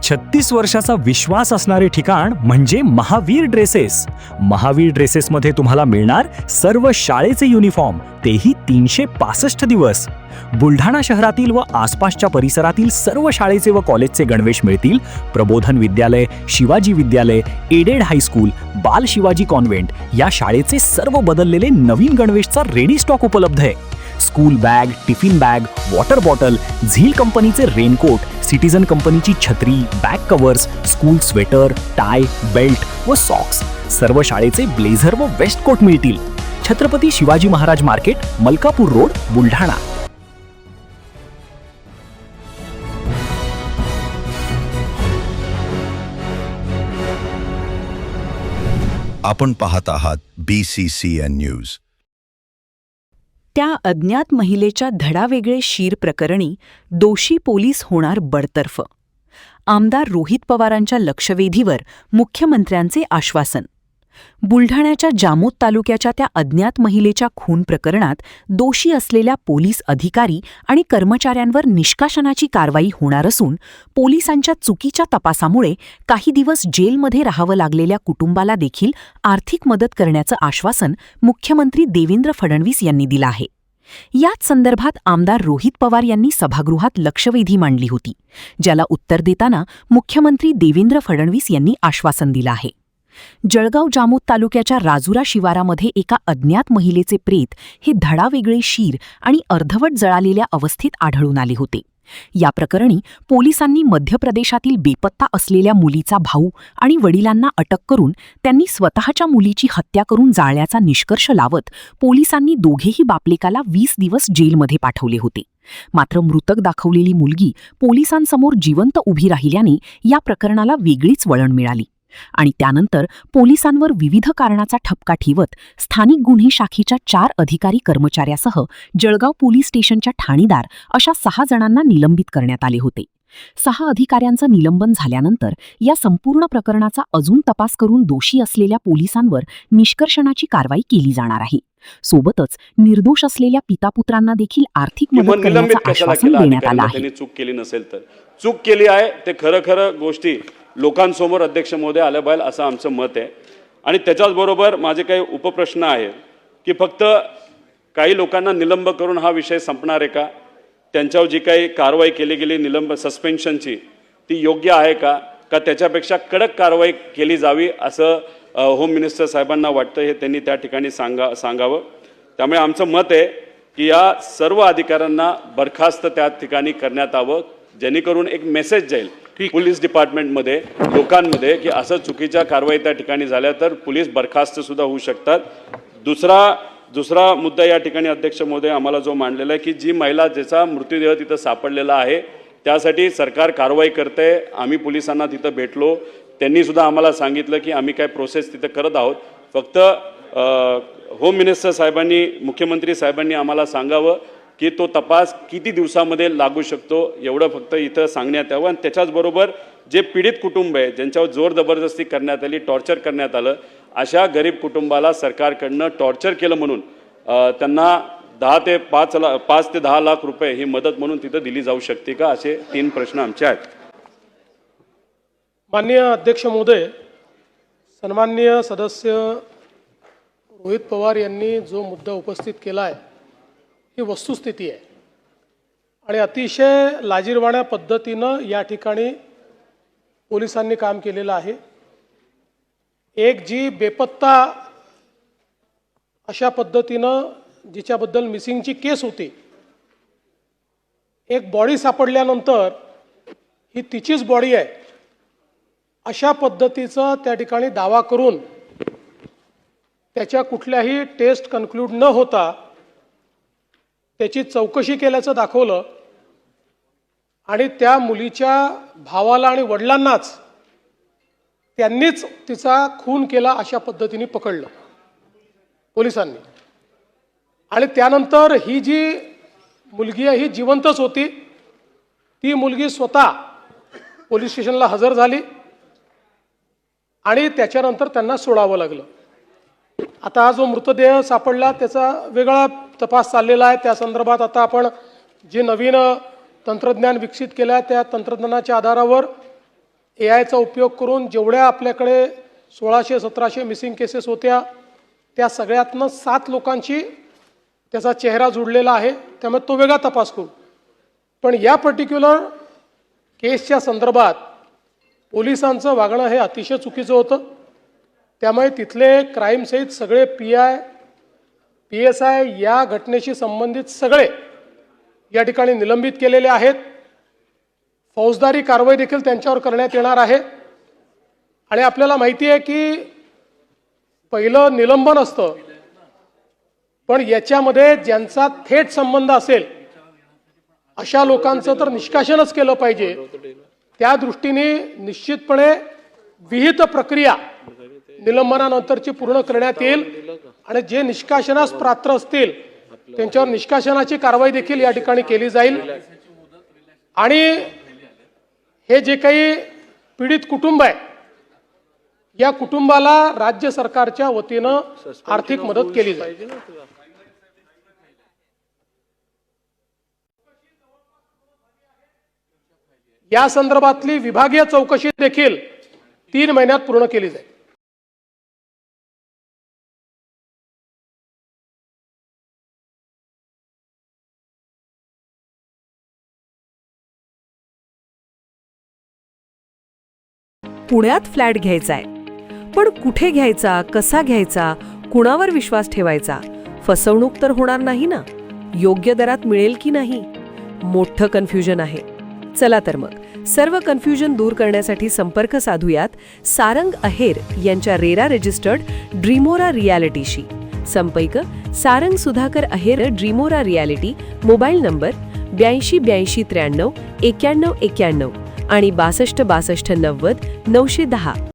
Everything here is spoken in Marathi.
36 वर्षाचा विश्वास असणारे ठिकाण म्हणजे महावीर ड्रेसेस. महावीर ड्रेसेसमध्ये तुम्हाला मिळणार सर्व शाळेचे युनिफॉर्म, तेही 365 दिवस. बुलढाणा शहरातील व आसपासच्या परिसरातील सर्व शाळेचे व कॉलेजचे गणवेश मिळतील. प्रबोधन विद्यालय, शिवाजी विद्यालय, एडेड हायस्कूल, बाल शिवाजी कॉन्व्हेंट या शाळेचे सर्व बदललेले नवीन गणवेशचा रेडी स्टॉक उपलब्ध आहे. School bag, tiffin bag, water bottle, झील कंपनीचे रेनकोट, सिटीजन कंपनीची छत्री, back covers, school sweater, tie, belt व सॉक्स, सर्व शाळेचे ब्लेझर व वेस्ट कोट मिळतील. Chhatrapati Shivaji Maharaj market, Malkapur road, Buldhana. आपण पाहत आहात BCCN न्यूज. त्या अज्ञात महिलेच्या धडावेगळे शीर प्रकरणी दोषी पोलीस होणार बडतर्फ. आमदार रोहित पवारांच्या लक्षवेधीवर मुख्यमंत्र्यांचे आश्वासन. बुलढाण्याच्या जामोद तालुक्याच्या त्या अज्ञात महिलेच्या खून प्रकरणात दोषी असलेल्या पोलीस अधिकारी आणि कर्मचाऱ्यांवर निष्काशनाची कारवाई होणार असून पोलिसांच्या चुकीच्या तपासामुळे काही दिवस जेलमध्ये राहावं लागलेल्या कुटुंबाला देखील आर्थिक मदत करण्याचं आश्वासन मुख्यमंत्री देवेंद्र फडणवीस यांनी दिलं आहे. याच संदर्भात आमदार रोहित पवार यांनी सभागृहात लक्षवेधी मांडली होती, ज्याला उत्तर देताना मुख्यमंत्री देवेंद्र फडणवीस यांनी आश्वासन दिलं आहे. जळगाव जामोद तालुक्याच्या राजुरा शिवारामध्ये एका अज्ञात महिलेचे प्रेत हे धडावेगळे शीर आणि अर्धवट जळालेल्या अवस्थेत आढळून आले होते. या प्रकरणी पोलिसांनी मध्य प्रदेशातील बेपत्ता असलेल्या मुलीचा भाऊ आणि वडिलांना अटक करून त्यांनी स्वतःच्या मुलीची हत्या करून जाळल्याचा निष्कर्ष लावत पोलिसांनी दोघेही बापलेकाला 20 दिवस जेलमध्ये पाठवले होते. मात्र मृतक दाखवलेली मुलगी पोलिसांसमोर जिवंत उभी राहिल्याने या प्रकरणाला वेगळीच वळण मिळाली आणि त्यानंतर पोलिसांवर विविध कारणाचा ठपका ठेवत स्थानिक गुन्हे शाखेच्या 4 अधिकारी कर्मचाऱ्यासह जळगाव पोलीस स्टेशनच्या ठाणेदार अशा 6 जणांना निलंबित करण्यात आले होते. 6 अधिकाऱ्यांचं निलंबन झाल्यानंतर या संपूर्ण प्रकरणाचा अजून तपास करून दोषी असलेल्या पोलिसांवर निष्कर्षणाची कारवाई केली जाणार आहे. सोबतच निर्दोष असलेल्या पितापुत्रांना देखील आर्थिक मदत करण्याचं आश्वासन देण्यात आलं आहे. चूक केली नसेल तर चूक केली आहे ते खरं गोष्टी लोकांसमोर अध्यक्ष महोदय आल्या पाहिजे असं आमचं मत आहे. आणि त्याच्याच बरोबर माझे काही उपप्रश्न आहेत की फक्त काही लोकांना निलंब करून हा विषय संपणार आहे का? त्यांच्यावर जी काही कारवाई केली गेली निलंब सस्पेन्शनची ती योग्य आहे का त्याच्यापेक्षा कडक कारवाई केली जावी असं होम मिनिस्टर साहेबांना वाटतं, हे त्यांनी त्या ठिकाणी सांगावं. त्यामुळे आमचं मत आहे की या सर्व अधिकाऱ्यांना बरखास्त त्या ठिकाणी करण्यात यावं, जेणेकरून एक मेसेज जाईल पोलीस डिपार्टमेंटमध्ये लोकांमध्ये की असं चुकीच्या कारवाई त्या ठिकाणी झाल्या तर पोलीस बरखास्त सुद्धा होऊ शकतात. दुसरा मुद्दा या ठिकाणी अध्यक्ष महोदय आम्हाला जो मांडलेला आहे की जी महिला ज्याचा मृतदेह तिथं सापडलेला आहे त्यासाठी सरकार कारवाई करते. आम्ही पोलिसांना तिथं भेटलो, त्यांनी सुद्धा आम्हाला सांगितलं की आम्ही काय प्रोसेस तिथं करत आहोत. फक्त होम मिनिस्टर साहेबांनी, मुख्यमंत्री साहेबांनी आम्हाला सांगावं की तो तपास किती दिवसामध्ये लागू शकतो एवढं फक्त इथं सांगण्यात यावं. आणि त्याच्याचबरोबर जे पीडित कुटुंब आहे ज्यांच्यावर जोर जबरदस्ती करण्यात आली, टॉर्चर करण्यात आलं, अशा गरीब कुटुंबाला सरकारकडनं टॉर्चर केलं म्हणून त्यांना 5 ते 10 लाख रुपये ही मदत म्हणून तिथं दिली जाऊ शकते का, असे 3 प्रश्न आमचे आहेत. माननीय अध्यक्ष महोदय, सन्माननीय सदस्य रोहित पवार यांनी जो मुद्दा उपस्थित केला आहे ही वस्तुस्थिती आहे आणि अतिशय लाजिरवाण्या पद्धतीनं या ठिकाणी पोलिसांनी काम केलेलं आहे. एक जी बेपत्ता अशा पद्धतीनं जिच्याबद्दल मिसिंगची केस होती, एक बॉडी सापडल्यानंतर ही तिचीच बॉडी आहे अशा पद्धतीचा त्या ठिकाणी दावा करून त्याच्या कुठल्याही टेस्ट कन्क्लूड न होता त्याची चौकशी केल्याचं दाखवलं आणि त्या मुलीच्या भावाला आणि वडिलांनाच त्यांनीच तिचा खून केला अशा पद्धतीने पकडलं पोलिसांनी. आणि त्यानंतर ही जी मुलगी आहे ही जिवंतच होती. ती मुलगी स्वतः पोलीस स्टेशनला हजर झाली आणि त्याच्यानंतर त्यांना सोडावं लागलं. आता हा जो मृतदेह सापडला त्याचा वेगळा तपास चाललेला आहे. त्या संदर्भात आता आपण जे नवीन तंत्रज्ञान विकसित केलं आहे त्या तंत्रज्ञानाच्या आधारावर AIचा उपयोग करून जेवढ्या आपल्याकडे 1600-1700 मिसिंग केसेस होत्या त्या सगळ्यातनं 7 लोकांची त्याचा चेहरा जुळलेला आहे, त्यामुळे तो वेगळा तपास करू. पण या पर्टिक्युलर केसच्या संदर्भात पोलिसांचं वागणं हे अतिशय चुकीचं होतं. त्यामुळे तिथले क्राईमसहित सगळे PI, PSI या घटनेशी संबंधित सगळे या ठिकाणी निलंबित केलेले आहेत. फौजदारी कारवाई देखील त्यांच्यावर करण्यात येणार आहे. आणि आपल्याला माहिती आहे की पहिलं निलंबन असतं, पण याच्यामध्ये ज्यांचा थेट संबंध असेल अशा लोकांचं तर निष्कासनच केलं पाहिजे. त्या दृष्टीने निश्चितपणे विहित प्रक्रिया निलंबनानंतरची पूर्ण करण्यात येईल आणि जे निष्कासनास पात्र असतील त्यांच्यावर निष्कासनाची कारवाई देखील या ठिकाणी केली जाईल. आणि हे जे काही पीडित कुटुंब आहे या कुटुंबाला राज्य सरकारच्या वतीनं आर्थिक मदत केली जाईल. या संदर्भातली विभागीय चौकशी देखील 3 महिन्यात पूर्ण केली जाईल. पुण्यात फ्लॅट घ्यायचाय, पण कुठे घ्यायचा, कसा घ्यायचा, कुणावर विश्वास ठेवायचा? फसवणूक तर होणार नाही ना? योग्य दरात मिळेल की नाही? मोठं कन्फ्युजन आहे. चला तर मग सर्व कन्फ्युजन दूर करण्यासाठी संपर्क साधूयात सारंग अहेर यांच्या रेरा रजिस्टर्ड ड्रीमोरा रियालिटीशी. संपर्क सारंग सुधाकर अहेर, ड्रीमोरा रियालिटी. मोबाईल नंबर 82 83 93 91 आणि 62 62 90 910.